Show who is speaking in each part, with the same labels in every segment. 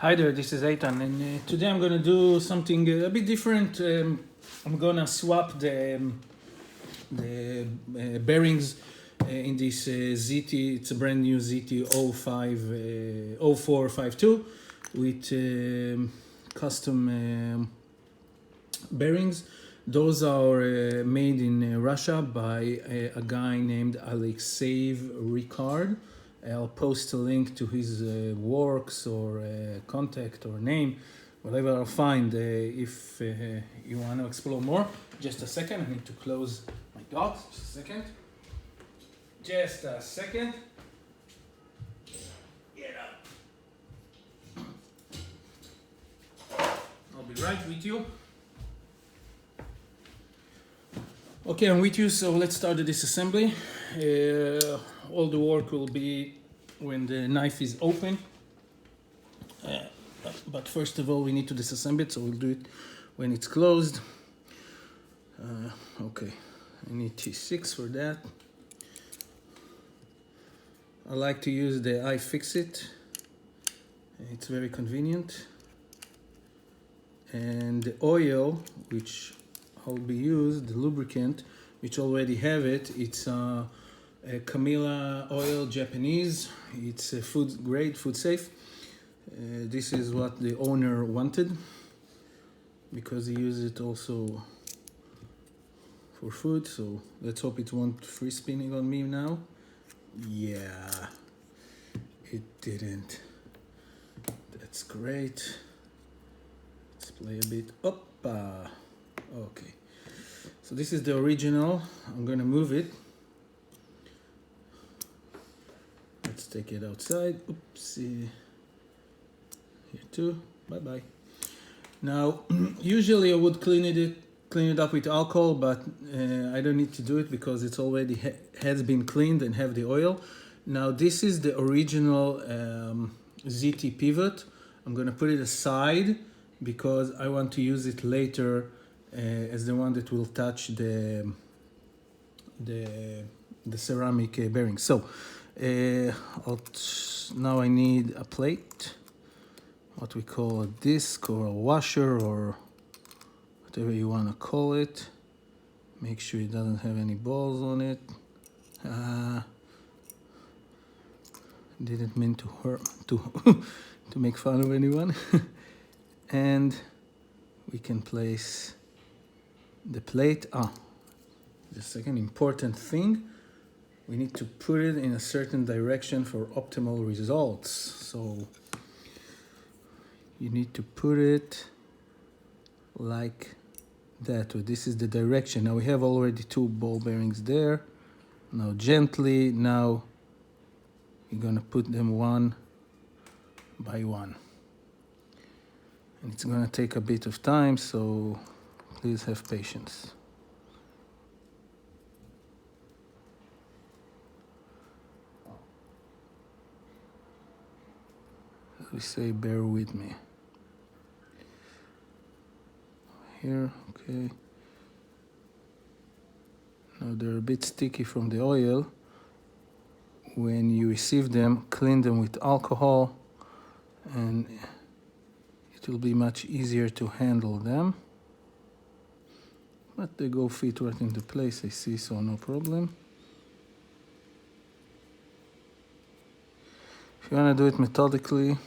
Speaker 1: Hi there, this is Eitan, and today I'm going to do something a bit different. I'm going to swap the bearings in this ZT. It's a brand new ZT 0452 with custom bearings. Those are made in Russia by a guy named ALEKSEEV RIKHARD. I'll post a link to his works or contact or name, whatever I'll find if you want to explore more. Just a second, I need to close my dots. Just a second. Just a second. Get up. I'll be right with you. Okay, I'm with you, so let's start the disassembly. All the work will be when the knife is open. But first of all, we need to disassemble it, so we'll do it when it's closed. Okay, I need T6 for that. I like to use the iFixit. It's very convenient. And the oil, which I'll be used, the lubricant, which already have it, it's Camilla oil, Japanese. It's food grade, food safe. This is what the owner wanted because he uses it also for food. So let's hope it won't free spinning on me now. Yeah, it didn't. That's great. Let's play a bit. Oppa. Okay. So this is the original. I'm gonna move it. Let's take it outside. Oopsie. Here too. Bye-bye. Now, usually I would clean it up with alcohol, but I don't need to do it because it's already has been cleaned and have the oil. Now, this is the original ZT pivot. I'm gonna put it aside because I want to use it later as the one that will touch the ceramic bearing. So. Now I need a plate, what we call a disc or a washer or whatever you want to call it. Make sure it doesn't have any balls on it. Didn't mean to hurt to make fun of anyone. And we can place the plate. The second important thing. We need to put it in a certain direction for optimal results. So you need to put it like that. This is the direction. Now we have already two ball bearings there. Now gently, now you're gonna put them one by one. And it's gonna take a bit of time, so please have patience. We say bear with me. Here, okay. Now they're a bit sticky from the oil. When you receive them, clean them with alcohol and it will be much easier to handle them. But they go fit right into place, I see, so no problem. If you want to do it methodically,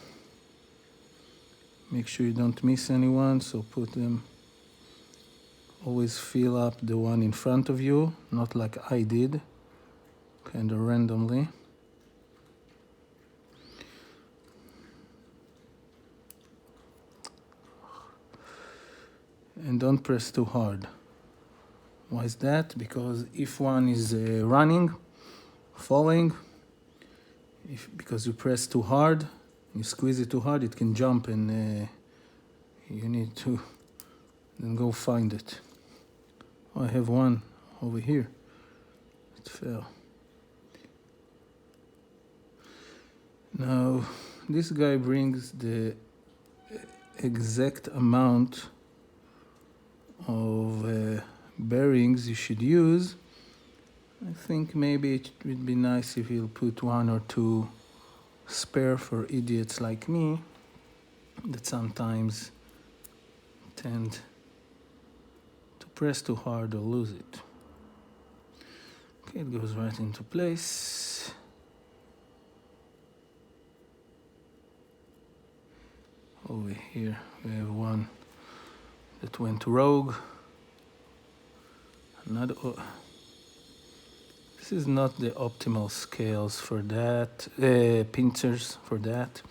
Speaker 1: make sure you don't miss anyone, so put them, always fill up the one in front of you, not like I did, kind of randomly. And don't press too hard. Why is that? Because if one is running, falling, because you press too hard, you squeeze it too hard, it can jump and you need to then go find it. Oh, I have one over here. It fell. Now, this guy brings the exact amount of bearings you should use. I think maybe it would be nice if you'll put one or two spare for idiots like me. that sometimes tend to press too hard or lose it. Okay, it goes right into place. Over here we have one that went rogue. Another. This is not the optimal scales for that, pincers for that,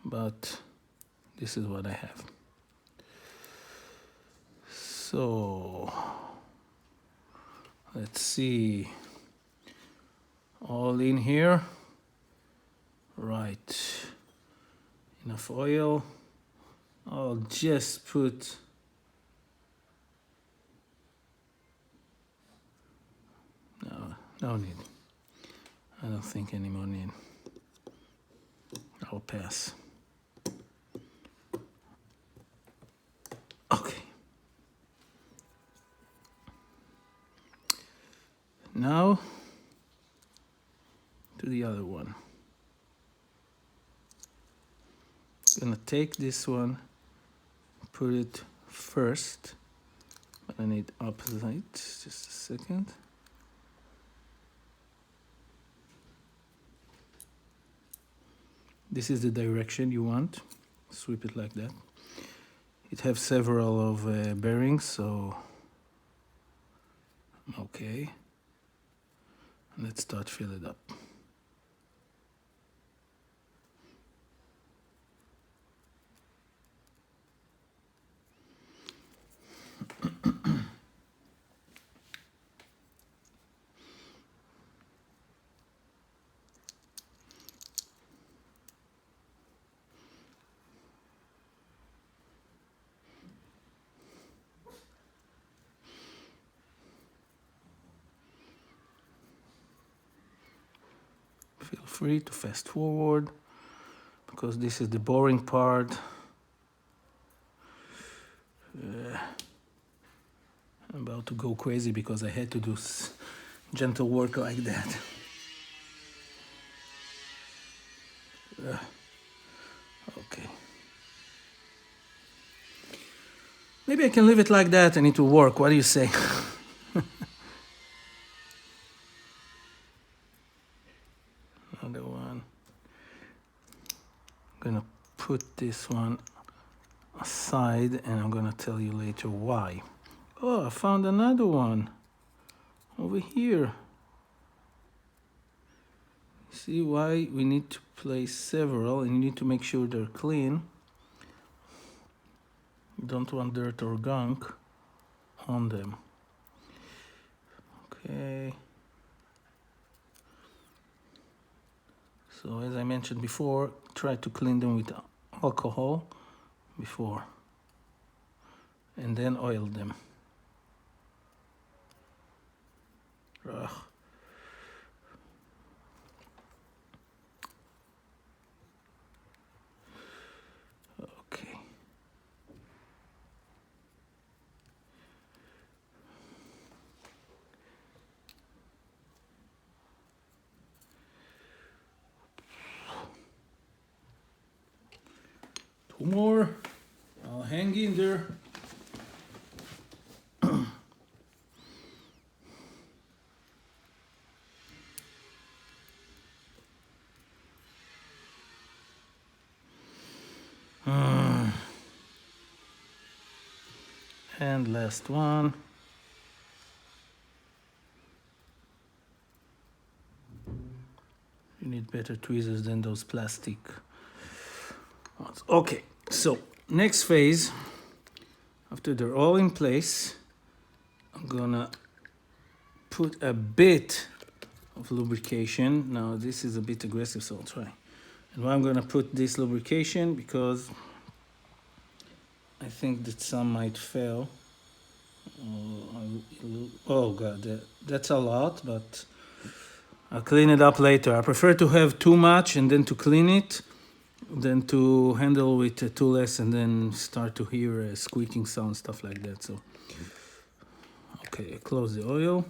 Speaker 1: but this is what I have. So let's see, all in here, right, enough oil. I'll just put no need. I don't think any more need. I'll pass. Okay. Now to the other one. I'm gonna take this one, put it first, but I need opposite. Just a second. This is the direction you want. Sweep it like that. It has several of bearings, so okay. Let's start fill it up. Feel free to fast forward because this is the boring part. I'm about to go crazy because I had to do gentle work like that. Okay. Maybe I can leave it like that and it will work. What do you say? Another one. I'm gonna put this one aside and I'm gonna tell you later why. Oh, I found another one over here. See why we need to place several, and you need to make sure they're clean. You don't want dirt or gunk on them. Okay. So as I mentioned before, try to clean them with alcohol before, and then oil them. Ugh. Okay. Two more. I'll hang in there. And last one. You need better tweezers than those plastic ones. Okay, so next phase, after they're all in place, I'm gonna put a bit of lubrication. Now this is a bit aggressive, so I'll try. And why I'm gonna put this lubrication, because I think that some might fail. Oh god, that's a lot, but I'll clean it up later. I prefer to have too much and then to clean it than to handle with too less and then start to hear a squeaking sound, stuff like that. So, okay, close the oil.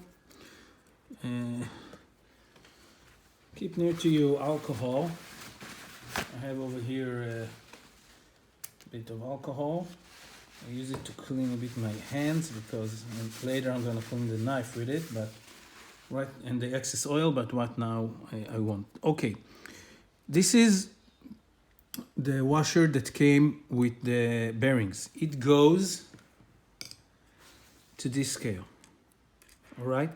Speaker 1: Keep near to you alcohol. I have over here a bit of alcohol. I use it to clean a bit my hands because later I'm gonna clean the knife with it, but right, and the excess oil, but what now I want. Okay, this is the washer that came with the bearings. It goes to this scale, all right?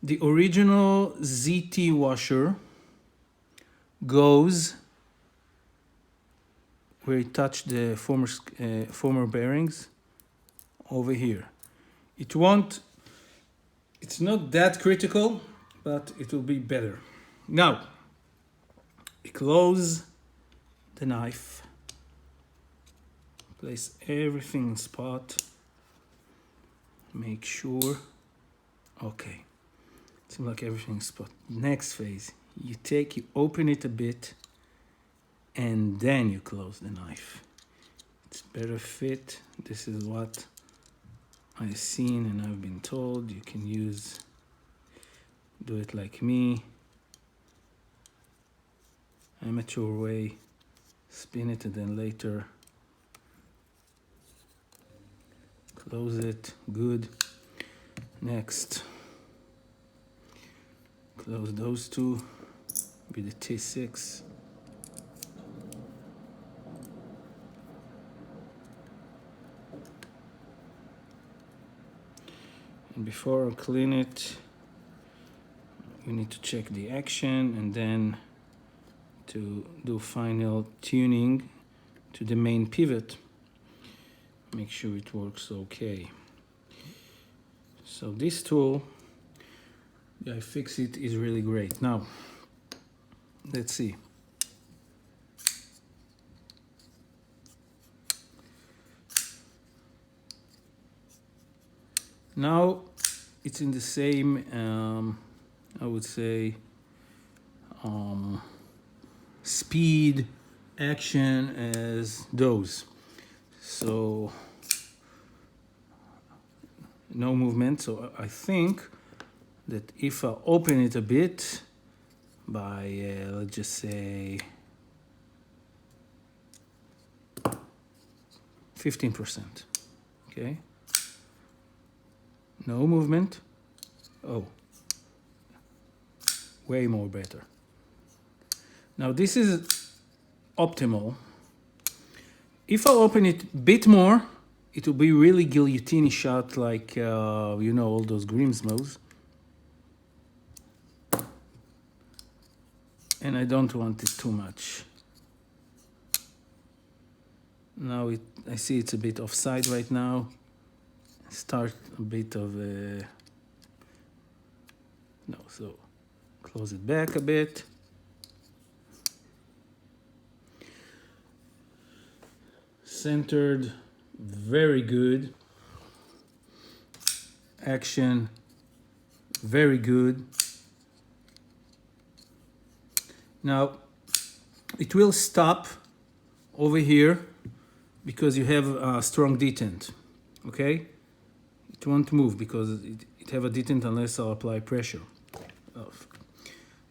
Speaker 1: The original ZT washer goes where it touched the former bearings over here. It's not that critical, but it will be better. Now, close the knife, place everything in spot, make sure, okay, seems like everything's spot. Next phase, you open it a bit, and then you close the knife. It's better fit. This is what I've seen and I've been told. You can do it like me, amateur way, spin it and then later close it. Good. Next, close those two with the T6. And before I clean it, we need to check the action and then to do final tuning to the main pivot. Make sure it works okay. So this tool, the iFixit, is really great. Now, let's see. Now it's in the same, I would say, speed, action as those. So no movement. So I think that if I open it a bit by, let's just say, 15%, okay? No movement. Oh, way more better. Now this is optimal. If I open it a bit more, it will be really guillotine shot like, you know, all those Grimsmos. And I don't want it too much. Now I see it's a bit offside right now. Start a bit of a, no, so close it back a bit. Centered, very good. Action, very good. Now, it will stop over here because you have a strong detent, okay? It won't move because it have a detent unless I'll apply pressure.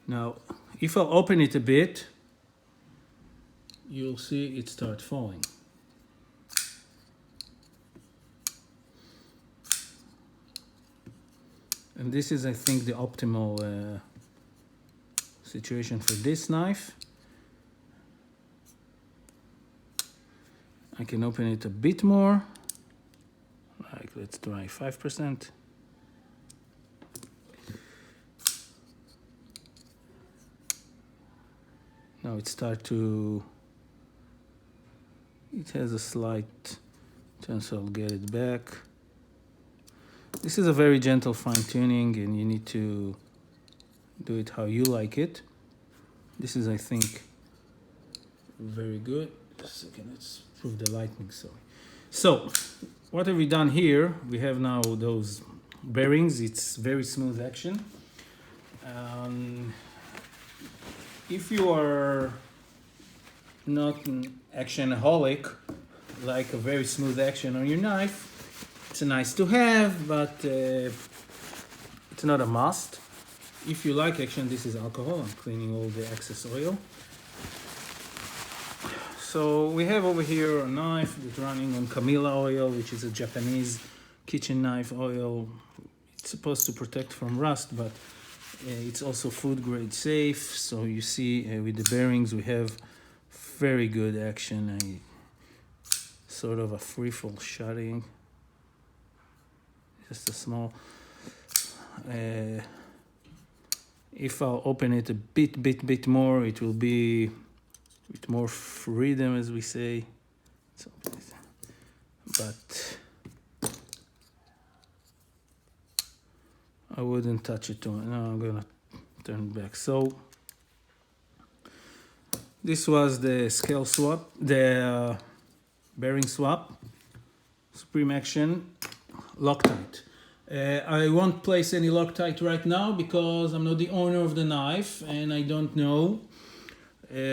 Speaker 1: Now, if I open it a bit, you'll see it start falling. And this is, I think, the optimal situation for this knife. I can open it a bit more. Like, let's try 5%. Now it has a slight chance, so I'll get it back. This is a very gentle fine tuning and you need to do it how you like it. This is, I think, very good. Just a second, let's prove the lightning, sorry. So, what have we done here? We have now those bearings. It's very smooth action. If you are not an actionaholic, like a very smooth action on your knife, it's a nice to have, but it's not a must. If you like action, this is alcohol. I'm cleaning all the excess oil. So we have over here a knife that's running on Camilla oil, which is a Japanese kitchen knife oil. It's supposed to protect from rust, but it's also food grade safe. So you see with the bearings we have very good action, sort of a free fall shutting. Just a small, if I'll open it a bit more, it will be with more freedom, as we say. So, but I wouldn't touch it too much. No, I'm gonna turn it back. So this was the scale swap, the bearing swap, Supreme Action Loctite. I won't place any Loctite right now because I'm not the owner of the knife and I don't know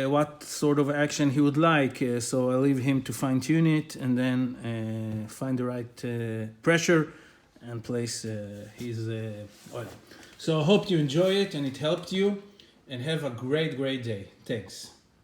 Speaker 1: what sort of action he would like. So I'll leave him to fine tune it and then find the right pressure and place his oil. So I hope you enjoy it and it helped you, and have a great day. Thanks.